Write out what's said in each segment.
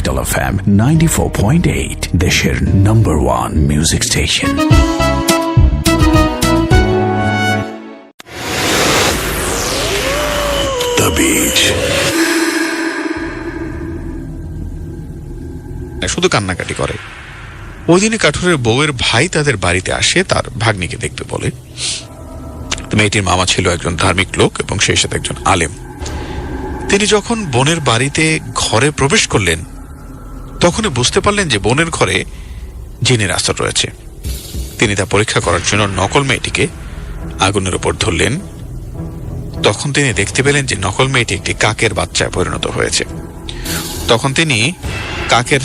Capital FM 94.8 দেশের number 1 music station. The Beach। শুধু কান্নাকাটি করে। ওই দিনে কাঠুরের বউয়ের ভাই তাদের বাড়িতে আসে তার ভাগ্নিকে দেখতে বলে। মেয়েটির মামা ছিল একজন ধার্মিক লোক এবং সেই সাথে একজন আলেম। তিনি যখন বোনের বাড়িতে ঘরে প্রবেশ করলেন তখনই বুঝতে পারলেন যে বোনের ঘরে জিনের আসর রয়েছে। তিনি তা পরীক্ষা করার জন্য নকল মেয়েটিকে আগুনের উপর ধরলেন। তখন তিনি দেখতে পেলেন যে নকল মেয়েটি একটি কাকের বাচ্চায় পরিণত হয়েছে। তখন তিনি কাকের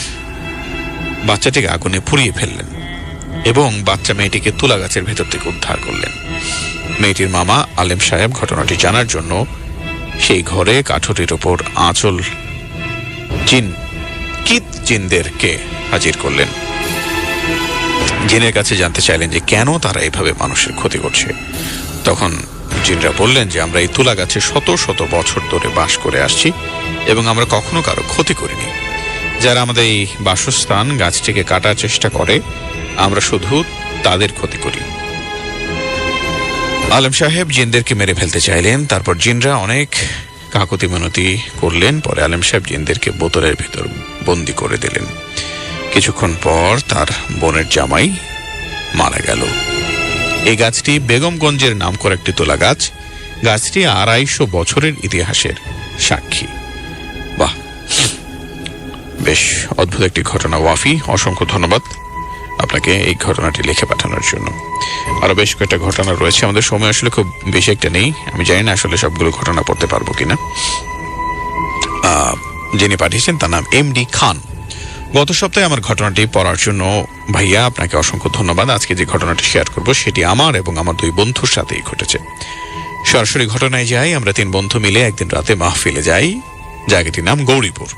বাচ্চাটিকে আগুনে পুড়িয়ে ফেললেন এবং বাচ্চা মেয়েটিকে তুলা গাছের ভেতর থেকে উদ্ধার করলেন। মেয়েটির মামা আলেম সাহেব ঘটনাটি জানার জন্য সেই ঘরে কাঠুরির ওপর আঁচল জিনদেরকে হাজির করলেন। জিনের কাছে জানতে চাইলেন যে কেন তারা এইভাবে মানুষের ক্ষতি করছে। তখন জিনরা বললেন যে আমরা এই তুলা গাছে শত শত বছর ধরে বাস করে আসছি এবং আমরা কখনো কারো ক্ষতি করিনি। যারা আমাদের এই বাসস্থান গাছটিকে কাটার চেষ্টা করে আমরা শুধু তাদের ক্ষতি করি। আলেম সাহেব জিনদেরকে মেরে ফেলতে চাইলেন। তারপর জিনরা অনেক কাকুতি মিনতি করলেন। পরে আলেম সাহেব জিনদেরকে বোতলের ভিতর বন্দি করে দিলেন। কিছুক্ষণ পর তার বোনের জামাই মারা গেল। এই গাছটি বেগমগঞ্জের নাম করা একটি তোলা গাছ। গাছটি 250 বছরের ইতিহাসের সাক্ষী। বাহ, বেশ অদ্ভুত একটি ঘটনা। ওয়াফি, অসংখ্য ধন্যবাদ আপনাকে এই ঘটনাটি লিখে পাঠানোর জন্য। আরো বেশ কয়েকটা ঘটনা রয়েছে। আমাদের সময় আসলে খুব বেশি একটা নেই। আমি জানি না আসলে সবগুলো ঘটনা পড়তে পারবো কিনা। যিনি পাঠিয়েছেন তার নাম এমডি খান। গত সপ্তাহে আমার ঘটনাটি পড়ার জন্য ভাইয়া আপনাকে অসংখ্য ধন্যবাদ। আজকে যে ঘটনাটি শেয়ার করব সেটি আমার এবং আমার 2 বন্ধুর সাথেই ঘটেছে। সরাসরি ঘটনায় যাই। আমরা 3 বন্ধু মিলে একদিন রাতে মাহফিলে যাই। জায়গাটির নাম গৌরীপুর।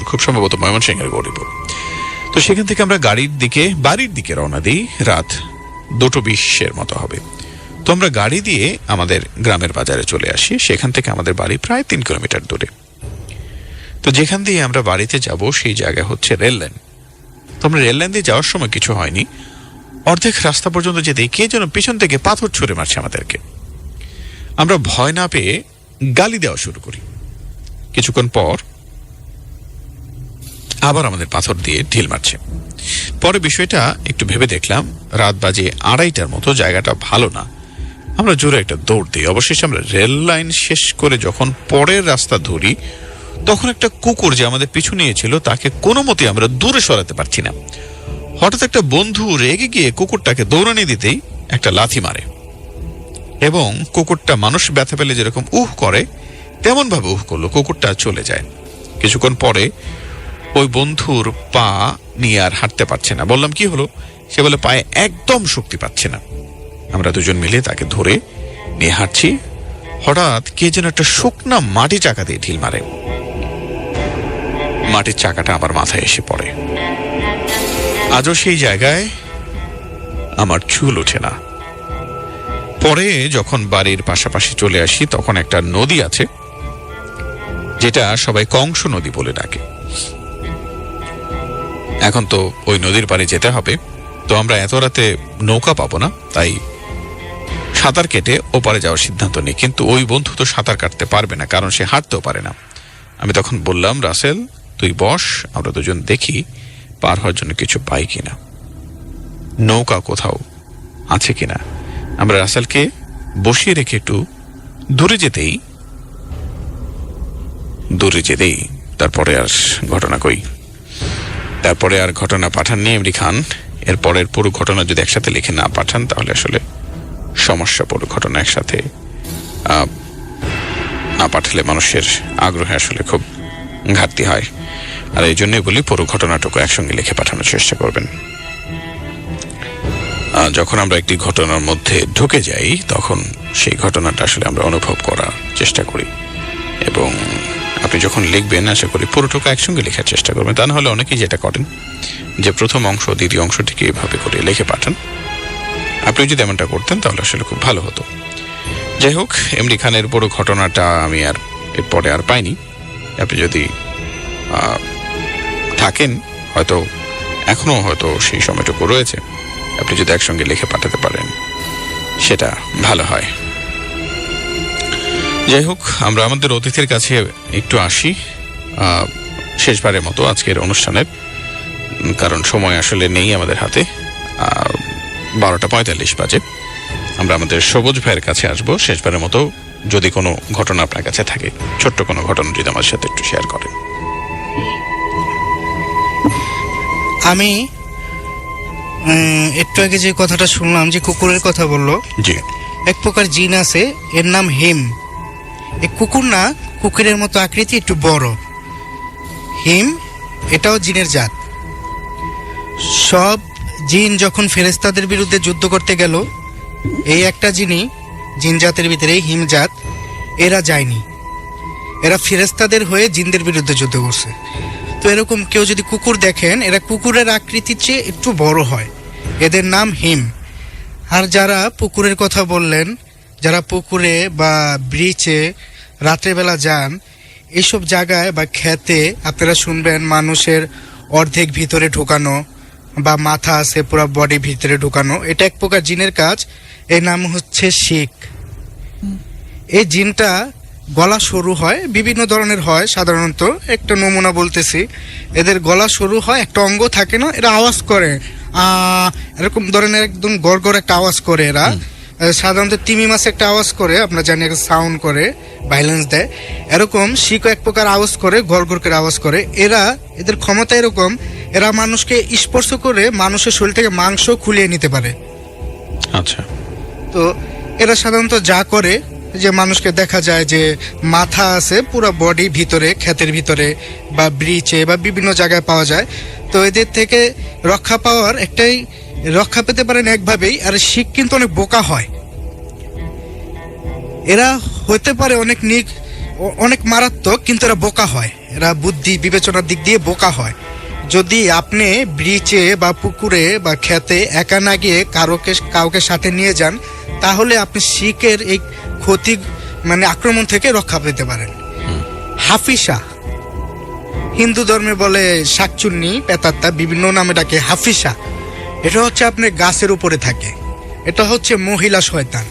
খুব সম্ভবত ময়মনসিংহের গৌরীপুর। তো সেখান থেকে আমরা বাড়ির দিকে রওনা দিই। রাত 2:20 মতো হবে। তো আমরা গাড়ি দিয়ে আমাদের গ্রামের বাজারে চলে আসি। সেখান থেকে আমাদের বাড়ি প্রায় 3 কিলোমিটার দূরে। তো যেখান দিয়ে আমরা বাড়িতে যাব সেই জায়গা হচ্ছে রেল লাইন। তো আমরা রেল লাইন দিয়ে যাওয়ার সময় কিছু হয়নি। অর্ধেক রাস্তা পর্যন্ত যেতে কে যেন পিছন থেকে পাথর ছুঁড়ে মারছে আমাদেরকে। আমরা ভয় না পেয়ে গালি দেওয়া শুরু করি। কিছুক্ষণ পর আবার আমাদের পাথর দিয়ে ঢিল মারছে। পরে বিষয়টা একটু ভেবে দেখলাম রাত বাজে 2:30টার মতো, জায়গাটা ভালো না। আমরা জোরে একটা দৌড় দিই। অবশেষে আমরা রেল লাইন শেষ করে যখন পরের রাস্তা ধরি তখন একটা কুকুর যে আমাদের পিছু নিয়েছিল তাকে কোনো মতে আমরা দূরে সরাতে পারছি না। হঠাৎ একটা বন্ধু রেগে গিয়ে কুকুরটাকে দৌড়ানি দিতেই একটা লাথি মারে এবং কুকুরটা মানুষ ব্যথা পেলে যেরকম উহ করে তেমন ভাবে উহ করলো। কুকুরটা চলে যায়। কিছুক্ষণ পরে ওই বন্ধুর পা নিয়ে আর হাঁটতে পারছে না। বললাম কি হলো? সে বলে পায়ে একদম শক্তি পাচ্ছে না। আমরা দুজন মিলে তাকে ধরে নিয়ে হাঁটছি। হঠাৎ কে যেন একটা শুকনা মাটি চাকা দিয়ে ঢিল মারে। মাটির চাকাটা আমার মাথায় এসে পড়ে। আজও সেই জায়গায় আমার চুল ওঠে না। পরে যখন বাড়ির পাশাপাশি চলে আসি তখন একটা নদী আছে যেটা সবাই কংস নদী বলে ডাকে। এখন তো ওই নদীর পাড়ে যেতে হবে। তো আমরা এত রাতে নৌকা পাবো না, তাই সাঁতার কেটে ওপারে যাওয়ার সিদ্ধান্ত নিই। কিন্তু ওই বন্ধু তো সাঁতার কাটতে পারবে না, কারণ সে হাঁটতেও পারে না। আমি তখন বললাম, রাসেল তুই বস, আমরা দুজন দেখি পার হওয়ার জন্য কিছু পাই কিনা, নৌকা কোথাও আছে কিনা। আমরা রাসেলকে বসিয়ে রেখে একটু দূরে যেতেই তারপরে আর ঘটনা পাঠাননি এমডি খান। এরপরের পুরো ঘটনা যদি একসাথে লিখে না পাঠান তাহলে আসলে সমস্যা। পুরো ঘটনা একসাথে না পাঠালে মানুষের আগ্রহে আসলে খুব ঘাটতি হয়। আর এই জন্যই বলি পুরো ঘটনাটুকু একসঙ্গে লিখে পাঠানোর চেষ্টা করবেন। যখন আমরা একটি ঘটনার মধ্যে ঢুকে যাই তখন সেই ঘটনাটা আসলে আমরা অনুভব করার চেষ্টা করি এবং আপনি যখন লিখবেন আশা করি পুরোটুকু একসঙ্গে লেখার চেষ্টা করবেন। তা নাহলে অনেকেই যেটা করেন যে প্রথম অংশ দ্বিতীয় অংশটিকে এইভাবে করে লিখে পাঠান। আপনি যদি এমনটা করতেন তাহলে আসলে খুব ভালো হতো। যাই হোক, এমডি খানের পুরো ঘটনাটা আমি আর এরপরে আর পাইনি। আপনি যদি থাকেন, হয়তো এখনো হয়তো সেই সময়টুকু রয়েছে, আপনি যদি একসঙ্গে লিখে পাঠাতে পারেন সেটা ভালো হয়। যাই হোক, আমরা আমাদের অতিথির কাছে একটু আসি শেষবারের মতো আজকের অনুষ্ঠানের, কারণ সময় আসলে নেই আমাদের হাতে। 12:45 বাজে। আমরা আমাদের সবুজ ভাইয়ের কাছে আসবো শেষবারের মতো। যদি কোনো ঘটনা আপনার কাছে থাকে, ছোট্ট কোনো ঘটনা যদি আমার সাথে একটু শেয়ার করেন। আমি একটু আগে যে কথাটা শুনলাম, যে কুকুরের কথা বললো, জি, এক প্রকার জিন আছে, এর নাম হিম। এই কুকুর না, কুকুরের মতো আকৃতি, একটু বড়। হিম এটাও জিনের জাত। সব জিন যখন ফেরেশতাদের বিরুদ্ধে যুদ্ধ করতে গেল, এই একটা জিনই, জিন জাতের ভিতরে হিম জাত, এরা যায়নি। এরা ফেরেশতাদের হয়ে জিনদের বিরুদ্ধে যুদ্ধ করছে। তো এরকম কেউ যদি কুকুর দেখেন, এরা কুকুরের আকৃতির চেয়ে একটু বড় হয়, এদের নাম হিম। আর যারা পুকুরের কথা বললেন, যারা পুকুরে বা ব্রিচে রাত্রেবেলা যান, এইসব জায়গায় বা খেতে আপনারা শুনবেন মানুষের অর্ধেক ভিতরে ঢোকানো বা মাথা আছে পুরো বডি ভিতরে ঢোকানো, এটা এক প্রকার জিনের কাজ। এর নাম হচ্ছে শিক। এই জিনটা গলা সরু হয়, বিভিন্ন ধরনের হয়। সাধারণত একটা নমুনা বলতেছি, এদের গলা সরু হয়, একটা অঙ্গ থাকে না, এরা আওয়াজ করে এরকম ধরনের একদম গড় একটা আওয়াজ করে। এরা সাধারণত তিমি মাছ একটা আওয়াজ করে, আপনার জানি একটা সাউন্ড করে, ভাইলেন্স দেয়। এরকম শিকও এক প্রকার আওয়াজ করে, গড় করে আওয়াজ করে। এদের ক্ষমতা এরকম, এরা মানুষকে স্পর্শ করে মানুষের শরীর থেকে মাংস খুলিয়ে নিতে পারে। আচ্ছা। তো এরা সাধারণত যা করে, যে মানুষকে দেখা যায় যে মাথা আছে পুরো বডি ভিতরে, ক্ষেতের ভিতরে বা ব্রিচে বা বিভিন্ন জায়গায় পাওয়া যায়। তো এদের থেকে রক্ষা পাওয়ার একটাই, রক্ষা পেতে পারেন একভাবেই। আর শিক কিন্তু অনেক বোকা হয়। এরা হতে পারে অনেক মারাত্মক, কিন্তু এরা বোকা হয়। এরা বুদ্ধি বিবেচনার দিক দিয়ে বোকা হয়। যদি আপনি ব্রিচে বা পুকুরে বা খেতে একা না গিয়ে কাউকে সাথে নিয়ে যান, তাহলে আপনি শিকের এই ক্ষতি আক্রমণ থেকে রক্ষা পেতে পারেন। হাফিসা, হিন্দু ধর্মে বলে শাকচুন্নি, পেতাত্তা, বিভিন্ন নামে ডাকে হাফিসা। এটা হচ্ছে আপনি গাছের উপরে থাকে, এটা হচ্ছে মহিলা শয়তান।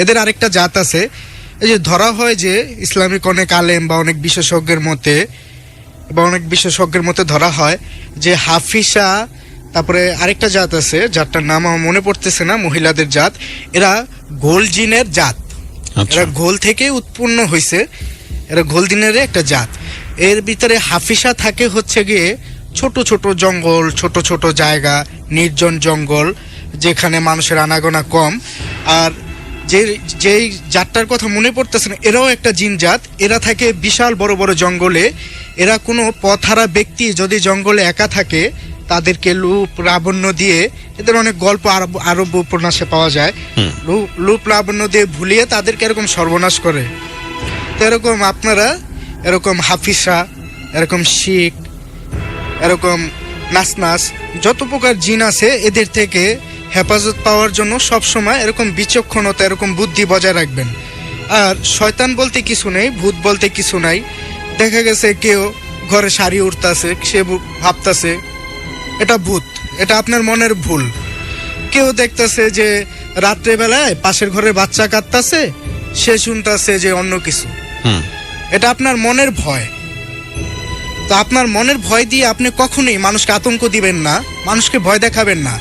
এদের আরেকটা জাত আছে, এই যে ধরা হয় যে ইসলামিক অনেক আলেম বা অনেক বিশেষজ্ঞের মতে ধরা হয় যে হাফিসা, তারপরে আরেকটা জাত আছে, যারটার নাম আমার মনে পড়তেছে না, মহিলাদের জাত। এরা গোল জিনের জাত। এরা গোল থেকে উৎপন্ন হয়েছে, এরা গোল জিনের একটা জাত। এর ভিতরে হাফিসা থাকে হচ্ছে গিয়ে ছোট ছোট জঙ্গল, ছোট ছোট জায়গা, নির্জন জঙ্গল, যেখানে মানুষের আনাগোনা কম। আর যেই জাতটার কথা মনে পড়তেছে না, এরাও একটা জিন জাত। এরা থাকে বিশাল বড় বড় জঙ্গলে। এরা কোনো পথহারা ব্যক্তি যদি জঙ্গলে একা থাকে, তাদেরকে লুপ লাবণ্য দিয়ে, এদের অনেক গল্প আরব উপন্যাসে পাওয়া যায়, লুপ লাবণ্য দিয়ে ভুলিয়ে তাদেরকে এরকম সর্বনাশ করে। তো এরকম আপনারা এরকম হাফিসা, এরকম শিক, এরকম নাসনাস, যত প্রকার জিন আছে, এদের থেকে হেফাজত পাওয়ার জন্য সবসময় এরকম বিচক্ষণতা, এরকম বুদ্ধি বজায় রাখবেন। আর শয়তান বলতে কিছু নেই, ভূত বলতে কিছু নাই। দেখা গেছে কেউ ঘরে শাড়ি উঠতেছে, সে ভাবতেছে এটা ভূত, এটা আপনার মনের ভুল। কেউ দেখতেছে যে রাত্রেবেলায় পাশের ঘরের বাচ্চা কাঁদতেছে, সে শুনতেছে যে অন্য কিছু, এটা আপনার মনের ভয়। তো আপনার মনের ভয় দিয়ে আপনি কখনোই মানুষকে আতঙ্ক দিবেন না, মানুষকে ভয় দেখাবেন না।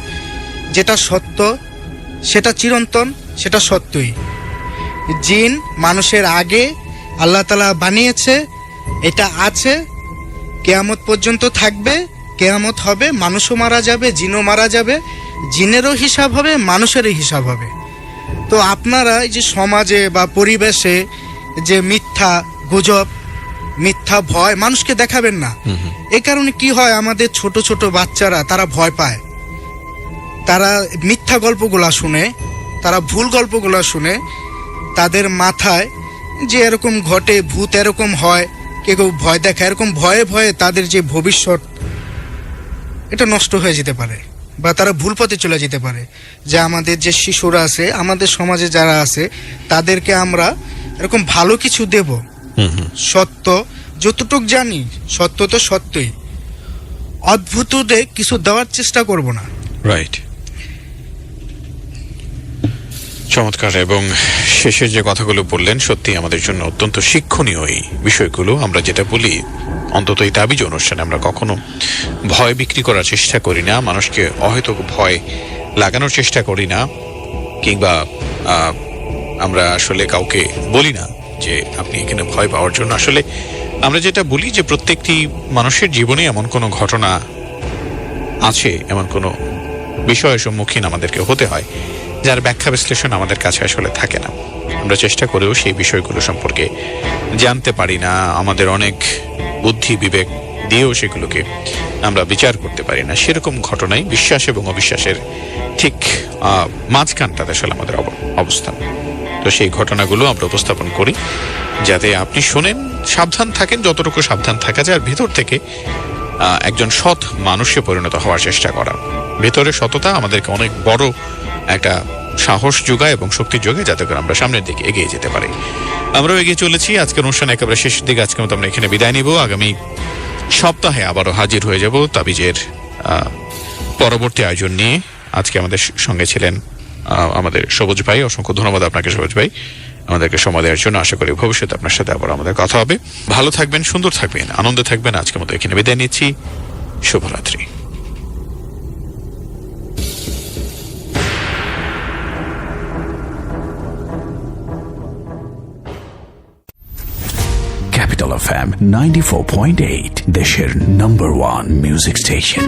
যেটা সত্য সেটা চিরন্তন, সেটা সত্যই। জিন মানুষের আগে আল্লাহ তাআলা বানিয়েছে, এটা আছে, কিয়ামত পর্যন্ত থাকবে। কিয়ামত হবে, মানুষও মারা যাবে, জিনও মারা যাবে, জিনেরও হিসাব হবে, মানুষেরও হিসাব হবে। তো আপনারা এই যে সমাজে বা পরিবেশে যে মিথ্যা গুজব, মিথ্যা ভয় মানুষকে দেখাবেন না। এই কারণে কি হয়, আমাদের ছোট ছোট বাচ্চারা তারা ভয় পায়, তারা মিথ্যা গল্পগুলা শুনে, তারা ভুল গল্পগুলা শুনে, তাদের মাথায় যে এরকম ঘটে, ভূত এরকম হয়, কেউ ভয় দেখায়, এরকম ভয়ে ভয়ে তাদের যে ভবিষ্যৎ, এটা নষ্ট হয়ে যেতে পারে বা তারা ভুল পথে চলে যেতে পারে। যে আমাদের যে শিশুরা আছে, আমাদের সমাজে যারা আছে, তাদেরকে আমরা এরকম ভালো কিছু দেব, সত্য, যতটুক জানি সত্য তো সত্যই, অদ্ভুতরে কিছু দেওয়ার চেষ্টা করব না। রাইট, চমৎকার। এবং শেষের যে কথাগুলো বললেন সত্যি আমাদের জন্য অত্যন্ত শিক্ষণীয় এই বিষয়গুলো। আমরা যেটা বলি, অন্তত এই তাবিজ অনুষ্ঠানে আমরা কখনো ভয় বিক্রি করার চেষ্টা করি না, মানুষকে অহেতুক ভয় লাগানোর চেষ্টা করি না, কিংবা আমরা আসলে কাউকে বলি না যে আপনি এখানে ভয় পাওয়ার জন্য। আসলে আমরা যেটা বলি যে প্রত্যেকটি মানুষের জীবনে এমন কোনো ঘটনা আছে, এমন কোনো বিষয়ের সম্মুখীন আমাদেরকে হতে হয় যার ব্যাখ্যা বিশ্লেষণ আমাদের কাছে আসলে থাকে না। আমরা চেষ্টা করেও সেই বিষয়গুলো সম্পর্কে জানতে পারি না, আমাদের অনেক বুদ্ধি বিবেক দিয়েও সেগুলোকে আমরা বিচার করতে পারি না। সেরকম ঘটনায় বিশ্বাস এবং অবিশ্বাসের ঠিক মাঝখানটাতে আসলে আমাদের অবস্থান। তো সেই ঘটনাগুলো আমরা উপস্থাপন করি যাতে আপনি শোনেন, সাবধান থাকেন যতটুকু সাবধান থাকা যায়, আর ভেতর থেকে একজন সৎ মানুষে পরিণত হওয়ার চেষ্টা করা। ভেতরের সততা আমাদেরকে অনেক বড় একটা সাহস যোগায় এবং শক্তি যোগায়, যাতে করে আমরা সামনের দিকে এগিয়ে যেতে পারি। আমরাও এগিয়ে চলেছি। আজকের অনুষ্ঠান একেবারে শেষের দিকে। আজকের মতো আমরা এখানে বিদায় নিব। আগামী সপ্তাহে আবারও হাজির হয়ে যাব তাবিজের পরবর্তী আয়োজন নিয়ে। আজকে আমাদের সঙ্গে ছিলেন আমাদের সবুজ ভাই। অসংখ্য ধন্যবাদ আপনাকে সবুজ ভাই আমাদেরকে সময় দেওয়ার জন্য। আশা করি ভবিষ্যতে আপনার সাথে আবার আমাদের কথা হবে। ভালো থাকবেন, সুন্দর থাকবেন, আনন্দে থাকবেন। আজকের মতো এখানে বিদায় নিচ্ছি। শুভরাত্রি। Capital FM 94.8, দেশের #1 মিউজিক স্টেশন।